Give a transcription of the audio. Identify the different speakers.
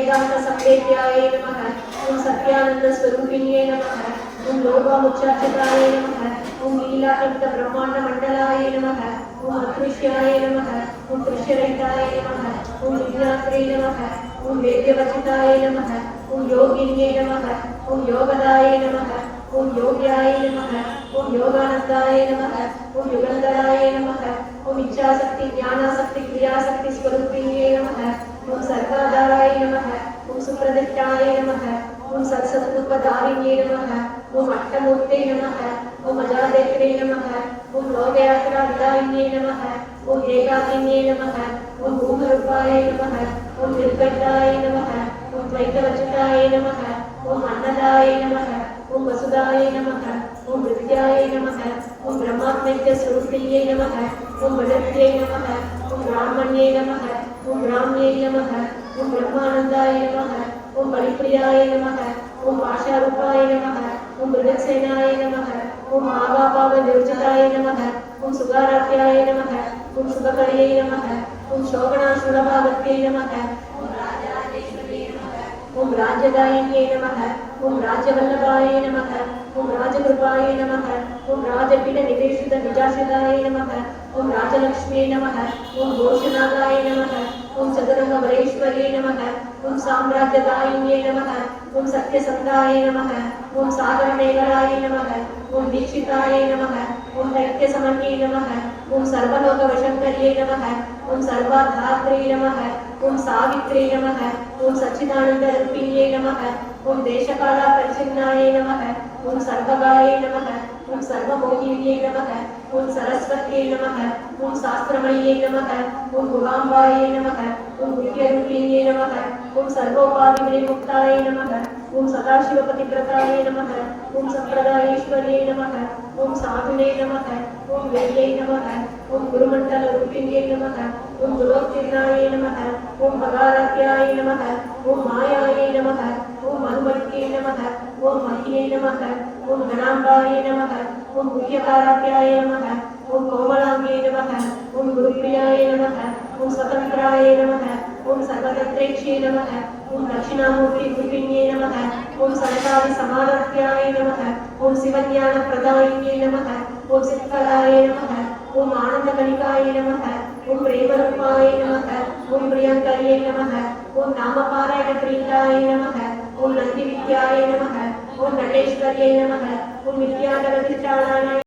Speaker 1: वेदांत संवेद्याय नमः। ओम सत्यानंद स्वरूपिण्ये नमः। ओम लोकमुच्चार्चिताय नमः। ओम लीलातप्त ब्रह्मांड मंडलाय नमः। ओम अदृश्याय नमः। ओम दृश्यरहिताय नमः। ओम विज्ञात्रे नमः। ओम वेद्यवचिताय नमः। ओम योगिन्ये नमः। ओम योगदाय नमः। ओम योग्याय नमः। ओम योगानंदाय नमः। ओम युगंधराय नमः। ओम इच्छाशक्ति ज्ञानाशक्ति क्रियाशक्ति स्वरूपिण्ये नमः। ओम सर्वाधाराय नमः। ओम सुप्रदिष्टाय नमः। ओम सत्सद्रूपधारिण्ये नमः। ओम अष्टमूर्ते नमः। ओम अजादेत्रे नमः। ओम लोकयात्राविदायिन्ये नमः। ओम एकाकिन्ये नमः। ओम भूमरूपाय नमः। ओम निर्गताय नमः। ओम द्वैतवचिताय नमः। ओम अन्नदाय नमः। ओम वसुदाय नमः। ओम विद्याय नमः। ओम ब्रह्मात्मैक्य स्वरूपिण्ये नमः। ओम वदत्ये नमः। ओम ब्राह्मण्ये नमः। ओम ब्राह्म्ये नमः। ओम ब्रह्मानंदाय नमः। ओम बलिप्रियाय नमः। ओम पाशारूपाय नमः। ओम मृगसेनाय नमः। ओम महाभावनिर्जिताय नमः। ओम सुगाराध्याय नमः। ओम शुभकर्ये नमः। ओम शोभनाशुलभागत्ये नमः। ओम राज्यदायिन्ये नमः। ओम राज्यवल्लभाय नमः। ओम राजकृपाय नमः। ओम राजपीठ निवेशित निजाश्रिताय नमः। ओम राजलक्ष्मी नमः। ओम घोषनागाय नमः। ओम चतुरंगवरेश्वर्ये नमः। ओम साम्राज्यदायिन्ये नमः। ओम सत्यसंधाय नमः। ओम सागरमेघराय नमः। ओम दीक्षिताय नमः। ओम दैत्यसमन्ये नमः। ओम सर्वलोकवशंकर्ये नमः। ओम सर्वाधात्रे नमः। ओम सावित्रे नमः। ओम सच्चिदानंदरूपिण्ये नमः। ओम देशकालपरिच्छिन्नाय नमः। ओम सर्वगाय नमः। ओम सर्वमोहिन्ये नमः। ओम सरस्वत्यै नमः। ओम शास्त्रमये नमः। ओम गुहाम्बाय नमः। ओम गुह्यरूपिण्ये नमः। ओम सर्वोपाधिविनिर्मुक्ताय नमः। ओम सदाशिवपतिव्रताय नमः। ओम संप्रदायेश्वर्ये नमः। ओम साधुने नमः। ओम वेद्यै नमः। ओम गुरुमण्डलरूपिण्ये नमः। ओम गुरोत्तीर्णाय नमः। ओम भगाराध्याय नमः। ओम मायाय नमः। ओम मधुमत्ये नमः। ओम महिने नमः। ओम गणाम्बाय नमः। ओम गुह्यकाराध्याय नमः। ओम कोमलांगे नमः। ओम गुरुप्रियाय नमः। ओम स्वतंत्राय नमः। ओम सर्वतन्त्रेक्षे नमः। ओम दक्षिणामूर्ति गुरुपिण्ये नमः। ओम सनकादि समाराध्याय नमः। ओम शिवज्ञानप्रदायिन्ये नमः। ओम सिद्धकलाय नमः। ओम आनंदकलिकाय नमः। ओम प्रेमरूपाय नमः। ओम प्रियंकर्ये नमः। ओम नामपारायणप्रीताय नमः। ओम नन्दिविद्याय नमः। ओम नटेश्वर्ये नमः। ओम विद्याधरधिष्ठानाय